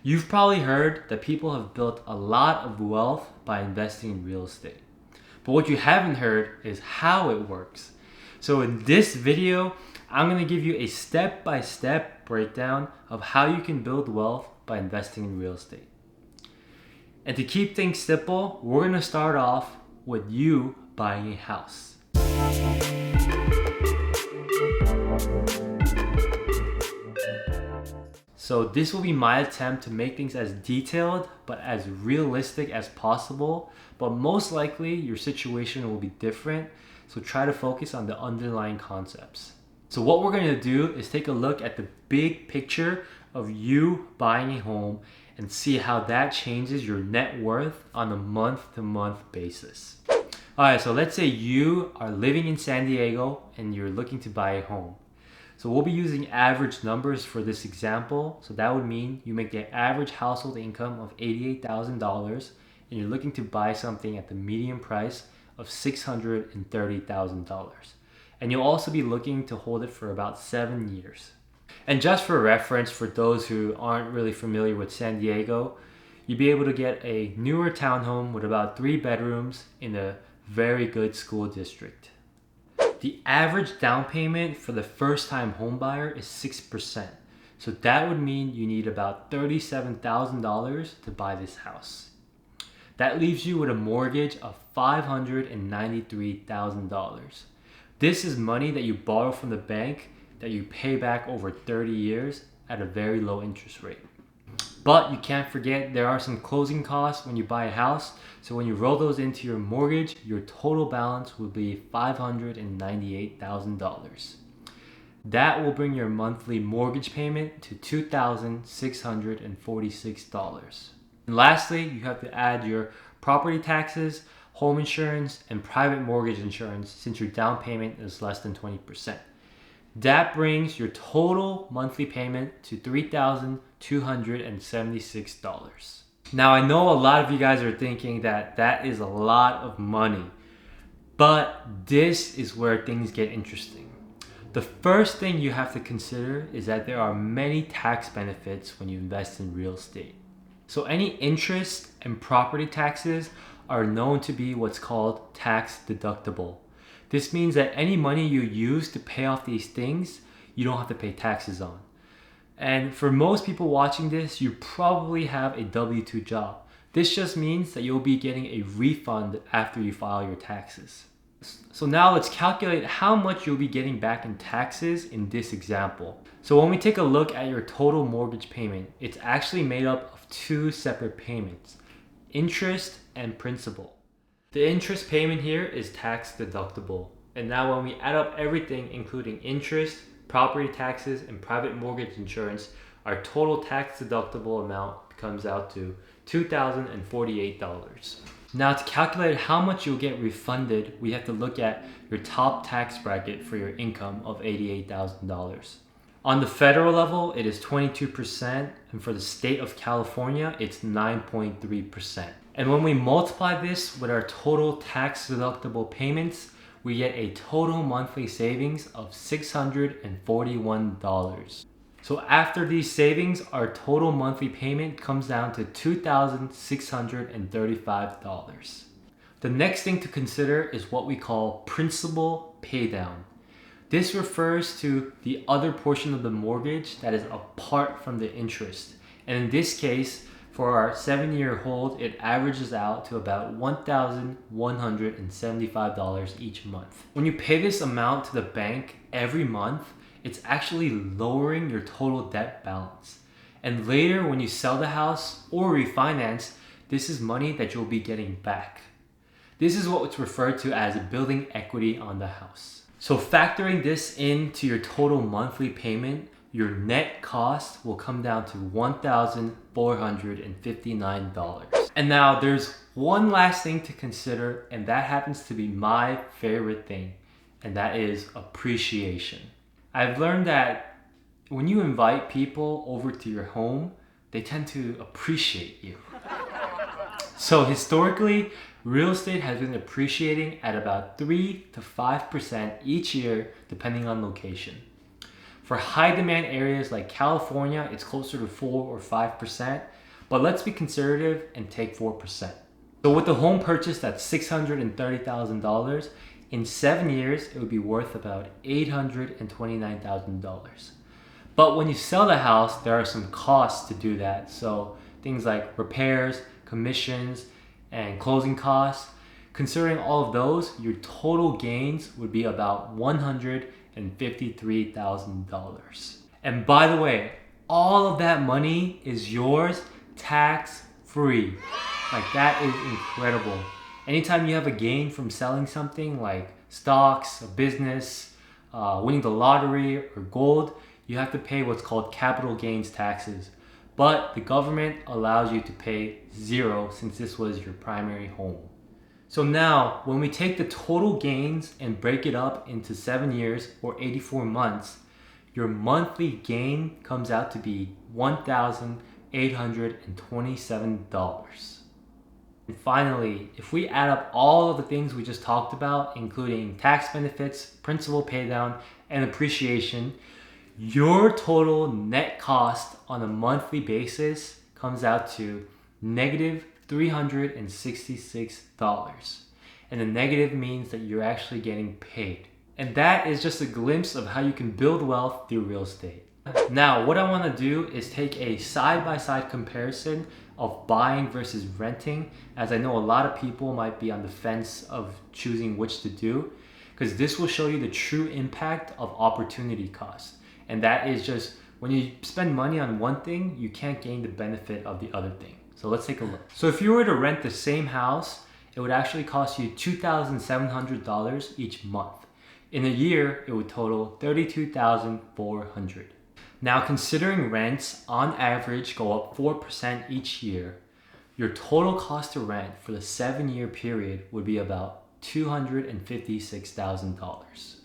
You've probably heard that people have built a lot of wealth by investing in real estate. But what you haven't heard is how it works. So in this video, I'm going to give you a step-by-step breakdown of how you can build wealth by investing in real estate. And to keep things simple, we're going to start off with you buying a house. So this will be my attempt to make things as detailed but as realistic as possible, but most likely your situation will be different, so try to focus on the underlying concepts. So what we're going to do is take a look at the big picture of you buying a home and see how that changes your net worth on a month-to-month basis. Alright, so let's say you are living in San Diego and you're looking to buy a home. So we'll be using average numbers for this example. So that would mean you make the average household income of $88,000 and you're looking to buy something at the median price of $630,000. And you'll also be looking to hold it for about 7 years. And just for reference, for those who aren't really familiar with San Diego, you'd be able to get a newer townhome with about 3 bedrooms in a very good school district. The average down payment for the first-time home buyer is 6%. So that would mean you need about $37,000 to buy this house. That leaves you with a mortgage of $593,000. This is money that you borrow from the bank that you pay back over 30 years at a very low interest rate. But you can't forget there are some closing costs when you buy a house. So when you roll those into your mortgage, your total balance will be $598,000. That will bring your monthly mortgage payment to $2,646. And lastly, you have to add your property taxes, home insurance, and private mortgage insurance since your down payment is less than 20%. That brings your total monthly payment to $3,276. Now I know a lot of you guys are thinking that that is a lot of money, but this is where things get interesting. The first thing you have to consider is that there are many tax benefits when you invest in real estate. So any interest and property taxes are known to be what's called tax deductible. This means that any money you use to pay off these things, you don't have to pay taxes on. And for most people watching this, you probably have a W-2 job. This just means that you'll be getting a refund after you file your taxes. So now let's calculate how much you'll be getting back in taxes in this example. So when we take a look at your total mortgage payment, it's actually made up of 2 separate payments, interest and principal. The interest payment here is tax deductible. And now when we add up everything, including interest, property taxes, and private mortgage insurance, our total tax deductible amount comes out to $2,048. Now to calculate how much you'll get refunded, we have to look at your top tax bracket for your income of $88,000. On the federal level, it is 22%, and for the state of California, it's 9.3%. And when we multiply this with our total tax deductible payments, we get a total monthly savings of $641. So after these savings, our total monthly payment comes down to $2,635. The next thing to consider is what we call principal paydown. This refers to the other portion of the mortgage that is apart from the interest. And in this case, for our 7-year hold, it averages out to about $1,175 each month. When you pay this amount to the bank every month, it's actually lowering your total debt balance. And later when you sell the house or refinance, this is money that you'll be getting back. This is what's referred to as building equity on the house. So factoring this into your total monthly payment, your net cost will come down to $1,459. And now there's one last thing to consider, and that happens to be my favorite thing, and that is appreciation. I've learned that when you invite people over to your home, they tend to appreciate you. So historically, real estate has been appreciating at about 3 to 5% each year, depending on location. For high demand areas like California, it's closer to 4 or 5%, but let's be conservative and take 4%. So with the home purchase that's $630,000, in 7 years, it would be worth about $829,000. But when you sell the house, there are some costs to do that. So things like repairs, commissions, and closing costs. Considering all of those, your total gains would be about $153,000. And by the way, all of that money is yours tax-free. Like, that is incredible. Anytime you have a gain from selling something like stocks, a business, winning the lottery, or gold, you have to pay what's called capital gains taxes. But the government allows you to pay 0 since this was your primary home. So now, when we take the total gains and break it up into 7 years or 84 months, your monthly gain comes out to be $1,827. And finally, if we add up all of the things we just talked about, including tax benefits, principal paydown, and appreciation, your total net cost on a monthly basis comes out to negative $366. And the negative means that you're actually getting paid. And that is just a glimpse of how you can build wealth through real estate. Now, what I want to do is take a side-by-side comparison of buying versus renting, as I know a lot of people might be on the fence of choosing which to do, because this will show you the true impact of opportunity cost. And that is just when you spend money on one thing, you can't gain the benefit of the other thing. So let's take a look. So if you were to rent the same house, it would actually cost you $2,700 each month. In a year, it would total $32,400. Now, considering rents on average go up 4% each year, your total cost to rent for the 7-year period would be about $256,000.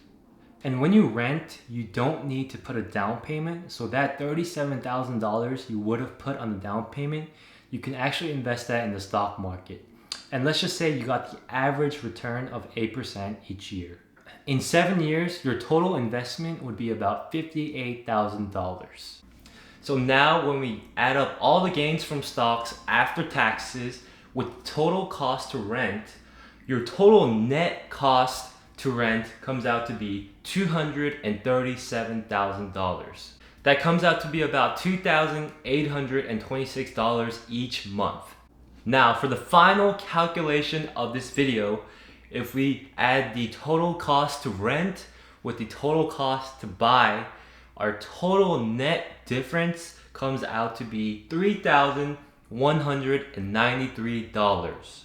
And when you rent, you don't need to put a down payment, so that $37,000 you would have put on the down payment, you can actually invest that in the stock market. And let's just say you got the average return of 8% each year. In 7 years, your total investment would be about $58,000. So now when we add up all the gains from stocks after taxes with total cost to rent, your total net cost to rent comes out to be $237,000. That comes out to be about $2,826 each month. Now, for the final calculation of this video, if we add the total cost to rent with the total cost to buy, our total net difference comes out to be $3,193.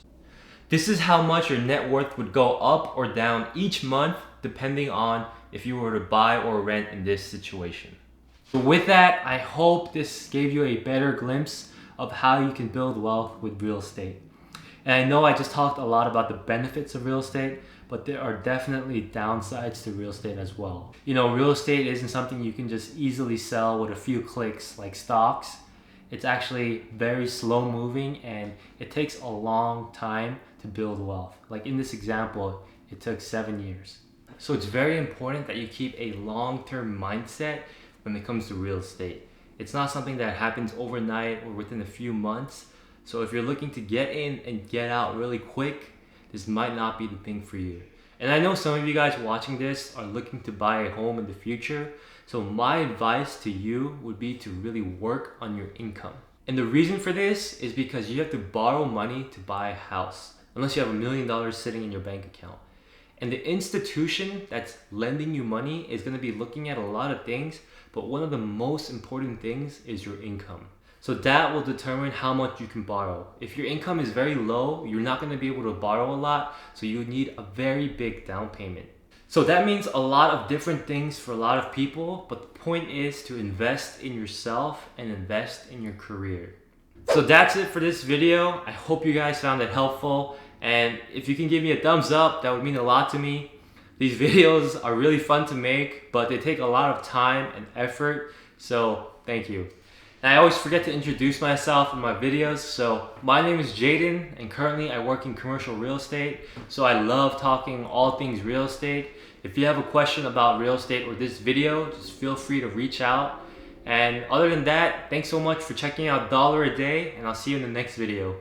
This is how much your net worth would go up or down each month depending on if you were to buy or rent in this situation. So with that, I hope this gave you a better glimpse of how you can build wealth with real estate. And I know I just talked a lot about the benefits of real estate, but there are definitely downsides to real estate as well. You know, real estate isn't something you can just easily sell with a few clicks like stocks. It's actually very slow moving and it takes a long time to build wealth. Like in this example, it took 7 years. So it's very important that you keep a long-term mindset when it comes to real estate. It's not something that happens overnight or within a few months. So if you're looking to get in and get out really quick, this might not be the thing for you. And I know some of you guys watching this are looking to buy a home in the future. So my advice to you would be to really work on your income. And the reason for this is because you have to borrow money to buy a house, unless you have $1 million sitting in your bank account. And the institution that's lending you money is going to be looking at a lot of things, but one of the most important things is your income. So that will determine how much you can borrow. If your income is very low, you're not going to be able to borrow a lot, so you need a very big down payment. So that means a lot of different things for a lot of people, but the point is to invest in yourself and invest in your career. So that's it for this video. I hope you guys found it helpful, and if you can give me a thumbs up, that would mean a lot to me. These videos are really fun to make, but they take a lot of time and effort, so thank you. And I always forget to introduce myself in my videos. So my name is Jaden, and currently I work in commercial real estate. So I love talking all things real estate. If you have a question about real estate or this video, just feel free to reach out. And other than that, thanks so much for checking out Dollar a Day, and I'll see you in the next video.